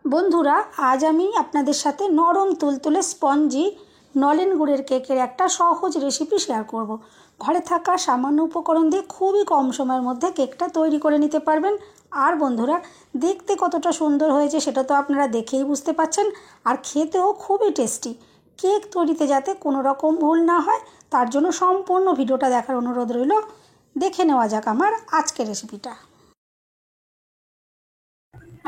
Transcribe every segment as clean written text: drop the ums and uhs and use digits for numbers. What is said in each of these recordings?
বন্ধুরা, আজ আমি আপনাদের সাথে নরম তুলতুলে স্পঞ্জি নলেন গুড়ের কেকের একটা সহজ রেসিপি শেয়ার করব। ঘরে থাকা সামান্য উপকরণ দিয়ে খুবই কম সময়ের মধ্যে কেকটা তৈরি করে নিতে পারবেন। আর বন্ধুরা, দেখতে কতটা সুন্দর হয়েছে সেটা তো আপনারা দেখেই বুঝতে পারছেন, আর খেতেও খুবই টেস্টি। কেক তৈরিতে যাতে কোনো রকম ভুল না হয় তার জন্য সম্পূর্ণ ভিডিওটা দেখার অনুরোধ রইল। দেখে নেওয়া যাক আমার আজকের রেসিপিটা।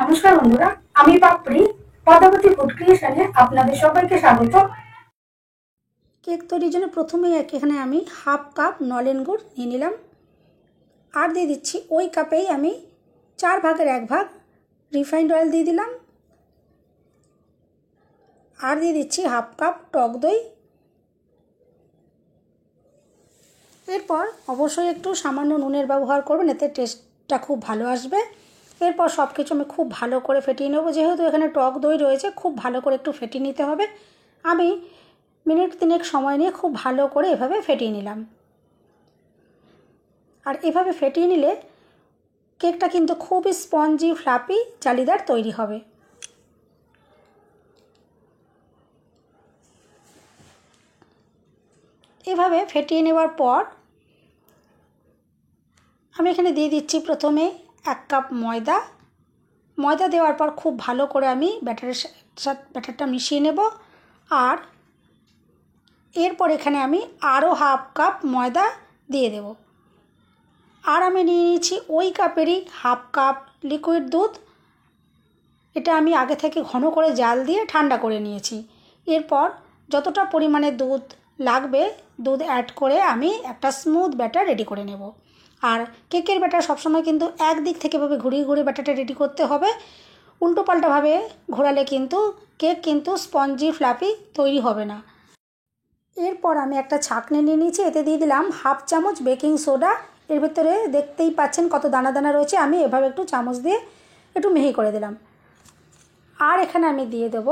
নমস্কার বন্ধুরা, আমি পাপড়ি পদাবতী ফুড ক্রিয়েশনে আপনাদের সবাইকে স্বাগত। কেক তৈরির জন্য প্রথমেই এখানে আমি হাফ কাপ নলেন গুড় নিয়ে নিলাম, আর দিয়ে দিচ্ছি ওই কাপেই আমি 4 ভাগের 1 ভাগ রিফাইন্ড অয়েল দিয়ে দিলাম, আর দিয়ে দিচ্ছি হাফ কাপ টক দই। এরপর অবশ্যই একটু সামান্য নুনের ব্যবহার করবেন, এতে টেস্টটা খুব ভালো আসবে। এরপর সব কিছু আমি খুব ভালো করে ফেটিয়ে নেব। যেহেতু এখানে টক দই রয়েছে, খুব ভালো করে একটু ফেটিয়ে নিতে হবে। আমি মিনিট 3 সময় নিয়ে খুব ভালো করে এভাবে ফেটিয়ে নিলাম। আর এভাবে ফেটিয়ে নিলে কেকটা কিন্তু খুবই স্পঞ্জি, ফ্লাফি, জালিদার তৈরি হবে। এভাবে ফেটিয়ে নেওয়ার পর আমি এখানে দিয়ে দিচ্ছি প্রথমে 1 কাপ ময়দা। ময়দা দেওয়ার পর খুব ভালো করে আমি ব্যাটারটা মিশিয়ে নেব। আর এরপর এখানে আমি আরও হাফ কাপ ময়দা দিয়ে দেব। আর আমি নিয়ে নিয়েছি ওই কাপেরই হাফ কাপ লিকুইড দুধ। এটা আমি আগে থেকে ঘন করে জাল দিয়ে ঠান্ডা করে নিয়েছি। এরপর যতটা পরিমাণে দুধ লাগবে দুধ অ্যাড করে আমি একটা স্মুথ ব্যাটার রেডি করে নেব। আর কেকের ব্যাটার সবসময় কিন্তু একদিক থেকে এভাবে ঘুরিয়ে ঘুরিয়ে ব্যাটারটা রেডি করতে হবে। উল্টোপাল্টাভাবে ঘোরালে কিন্তু কেক কিন্তু স্পঞ্জি ফ্লাফি তৈরি হবে না। এরপর আমি একটা ছাঁকনি নিয়ে নিয়েছি, এতে দিয়ে দিলাম হাফ চামচ বেকিং সোডা। এর ভেতরে দেখতেই পাচ্ছেন কত দানা দানা রয়েছে, আমি এভাবে একটু চামচ দিয়ে একটু মিহি করে দিলাম। আর এখানে আমি দিয়ে দেব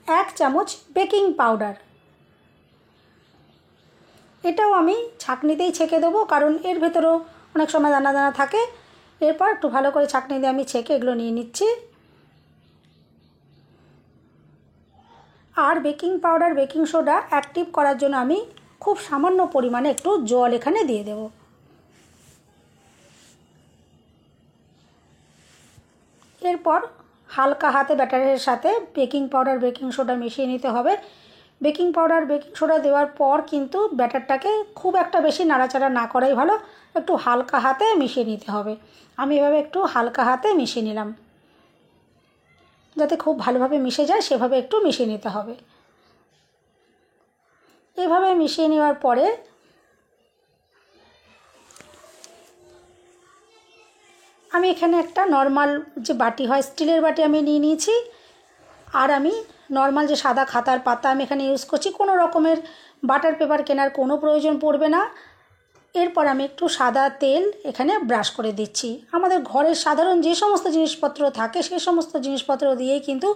1 চামচ বেকিং পাউডার। এটাও আমি ছাঁকনিতেই ছেঁকে দেবো, কারণ এর ভেতরেও অনেক সময় দানা দানা থাকে। এরপর একটু ভালো করে ছাঁকনি দিয়ে আমি ছেঁকে এগুলো নিয়ে নিচ্ছি। আর baking powder, baking soda active করার জন্য আমি খুব সামান্য পরিমাণে একটু জল এখানে দিয়ে দেব। এরপর হালকা হাতে ব্যাটারের সাথে বেকিং পাউডার, বেকিং সোডা মিশিয়ে নিতে হবে। বেকিং পাউডার, বেকিং সোডা দেওয়ার পর কিন্তু ব্যাটারটাকে খুব একটা বেশি নাড়াচাড়া না করাই ভালো, একটু হালকা হাতে মিশিয়ে নিতে হবে। আমি এভাবে একটু হালকা হাতে মিশিয়ে নিলাম, যাতে খুব ভালোভাবে মিশে যায় সেভাবে একটু মিশিয়ে নিতে হবে। এভাবে মিশিয়ে নেওয়ার পরে আমি এখানে একটা নর্মাল যে বাটি হয়, স্টিলের বাটি আমি নিয়ে নিয়েছি। আর আমি নর্মাল যে সাদা খাতার পাতা আমি এখানে ইউজ করছি, কোনো রকমের বাটার পেপার কেনার কোনো প্রয়োজন পড়বে না। এরপর আমি একটু সাদা তেল এখানে ব্রাশ করে দিচ্ছি। আমাদের ঘরের সাধারণ যে সমস্ত জিনিসপত্র থাকে সেই সমস্ত জিনিসপত্র দিয়েই কিন্তু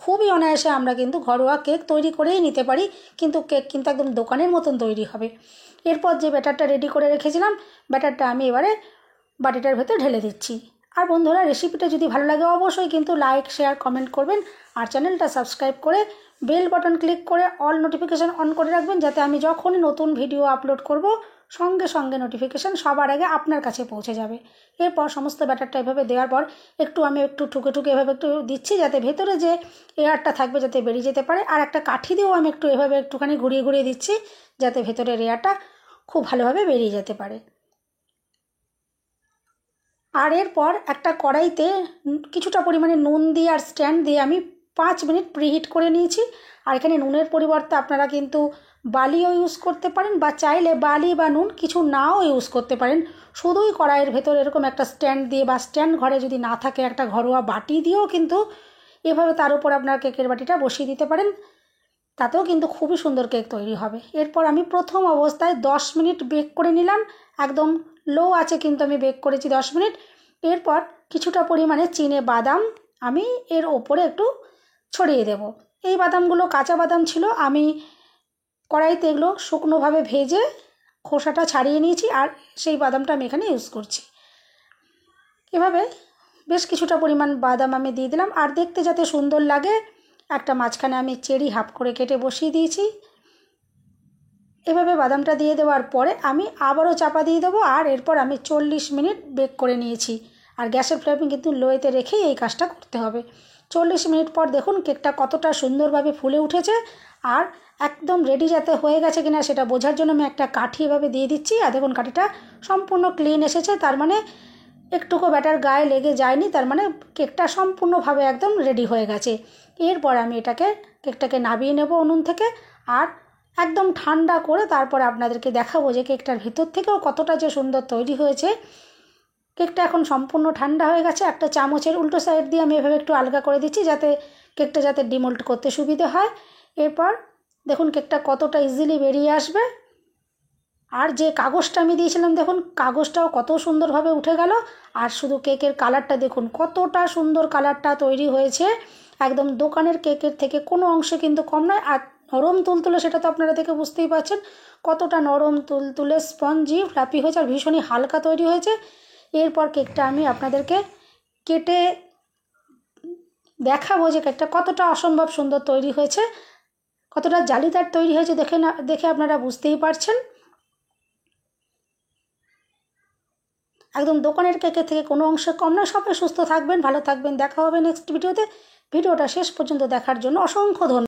খুবই অনায়াসে আমরা কিন্তু ঘরোয়া কেক তৈরি করেই নিতে পারি, কিন্তু কেক কিন্তু একদম দোকানের মতন তৈরি হবে। এরপর যে ব্যাটারটা রেডি করে রেখেছিলাম, ব্যাটারটা আমি এবারে বাটিটার ভেতর ঢেলে দিচ্ছি। আর বন্ধুরা, রেসিপিটা যদি ভালো লাগে অবশ্যই কিন্তু লাইক, শেয়ার, কমেন্ট করবেন। আর চ্যানেলটা সাবস্ক্রাইব করে বেল বাটন ক্লিক করে অল নোটিফিকেশান অন করে রাখবেন, যাতে আমি যখনই নতুন ভিডিও আপলোড করব সঙ্গে সঙ্গে নোটিফিকেশান সবার আগে আপনার কাছে পৌঁছে যাবে। এরপর সমস্ত ব্যাটারটা এভাবে দেওয়ার পর আমি একটু ঠুকে ঠুকে এভাবে একটু দিচ্ছি, যাতে ভেতরে যে এয়ারটা থাকবে যাতে বেরিয়ে যেতে পারে। আর একটা কাঠি দিয়েও আমি একটু এভাবে একটুখানি ঘুরিয়ে ঘুরিয়ে দিচ্ছি, যাতে ভেতরের এয়ারটা খুব ভালোভাবে বেরিয়ে যেতে পারে। আর এরপর একটা কড়াইতে কিছুটা পরিমাণে নুন দিয়ে আর স্ট্যান্ড দিয়ে আমি 5 মিনিট প্রিহিট করে নিয়েছি। আর এখানে নুনের পরিবর্তে আপনারা কিন্তু বালিও ইউজ করতে পারেন, বা চাইলে বালি বা নুন কিছু নাও ইউজ করতে পারেন। শুধুই কড়াইয়ের ভেতর এরকম একটা স্ট্যান্ড দিয়ে, বা স্ট্যান্ড ঘরে যদি না থাকে একটা ঘরোয়া বাটি দিয়েও কিন্তু এভাবে তার উপর আপনার কেকের বাটিটা বসিয়ে দিতে পারেন, তাতেও কিন্তু খুবই সুন্দর কেক তৈরি হবে। এরপর আমি প্রথম অবস্থায় 10 মিনিট বেক করে নিলাম, একদম লো আছে কিন্তু আমি বেক করেছি 10 মিনিট। এরপর কিছুটা পরিমাণে চিনে বাদাম আমি এর ওপরে একটু ছড়িয়ে দেব। এই বাদামগুলো কাঁচা বাদাম ছিল, আমি কড়াইতে এগুলো শুকনোভাবে ভেজে খোসাটা ছাড়িয়ে নিয়েছি, আর সেই বাদামটা আমি এখানে ইউজ করছি। এভাবে বেশ কিছুটা পরিমাণ বাদাম আমি দিয়ে দিলাম। আর দেখতে যাতে সুন্দর লাগে একটা মাঝখানে আমি চেরি হাফ করে কেটে বসিয়ে দিয়েছি। এভাবে বাদামটা দিয়ে দেওয়ার পরে আমি আবারও চাপা দিয়ে দেবো, আর এরপর আমি 40 মিনিট বেক করে নিয়েছি। আর গ্যাসের ফ্লেম কিন্তু লোয়েতে রেখেই এই কাজটা করতে হবে। 40 মিনিট পর দেখুন কেকটা কতটা সুন্দরভাবে ফুলে উঠেছে। আর একদম রেডি যাতে হয়ে গেছে কিনা সেটা বোঝার জন্য আমি একটা কাঠি এভাবে দিয়ে দিচ্ছি। আর দেখুন কাঠিটা সম্পূর্ণ ক্লিন এসেছে, তার মানে একটুকু ব্যাটার গায়ে লেগে যায়নি, তার মানে কেকটা সম্পূর্ণভাবে একদম রেডি হয়ে গেছে। এরপর আমি কেকটাকে নামিয়ে নেব উনুন থেকে, আর একদম ঠান্ডা করে তারপর আপনাদেরকে দেখাবো যে কেকটার ভেতর থেকেও কতটা যে সুন্দর তৈরি হয়েছে। কেকটা এখন সম্পূর্ণ ঠান্ডা হয়ে গেছে। একটা চামচের উল্টো সাইড দিয়ে আমি এভাবে একটু আলগা করে দিচ্ছি যাতে কেকটা ডিমোল্ড করতে সুবিধে হয়। এরপর দেখুন কেকটা কতটা ইজিলি বেরিয়ে আসবে। আর যে কাগজটা আমি দিয়েছিলাম দেখুন কাগজটাও কত সুন্দরভাবে উঠে গেল। আর শুধু কেকের কালারটা দেখুন কতটা সুন্দর কালারটা তৈরি হয়েছে, একদম দোকানের কেকের থেকে কোনো অংশে কিন্তু কম নয়। আর নরম তুলতুলে সেটা তো আপনারা দেখে বুঝতেই পারছেন কতটা নরম তুলতুলে স্পঞ্জি ফ্লাপি হয়েছে, আর ভীষণই হালকা তৈরি হয়েছে। এরপর কেকটা আমি আপনাদেরকে কেটে দেখাবো যে কেকটা কতটা অসম্ভব সুন্দর তৈরি হয়েছে, কতটা জালিদার তৈরি হয়েছে দেখে আপনারা বুঝতেই পারছেন। একদম দোকানের কেকের থেকে কোনো অংশ কম নয়। সবাই সুস্থ থাকবেন, ভালো থাকবেন, দেখা হবে নেক্সট ভিডিওতে। ভিডিওটা শেষ পর্যন্ত দেখার জন্য অসংখ্য ধন্যবাদ।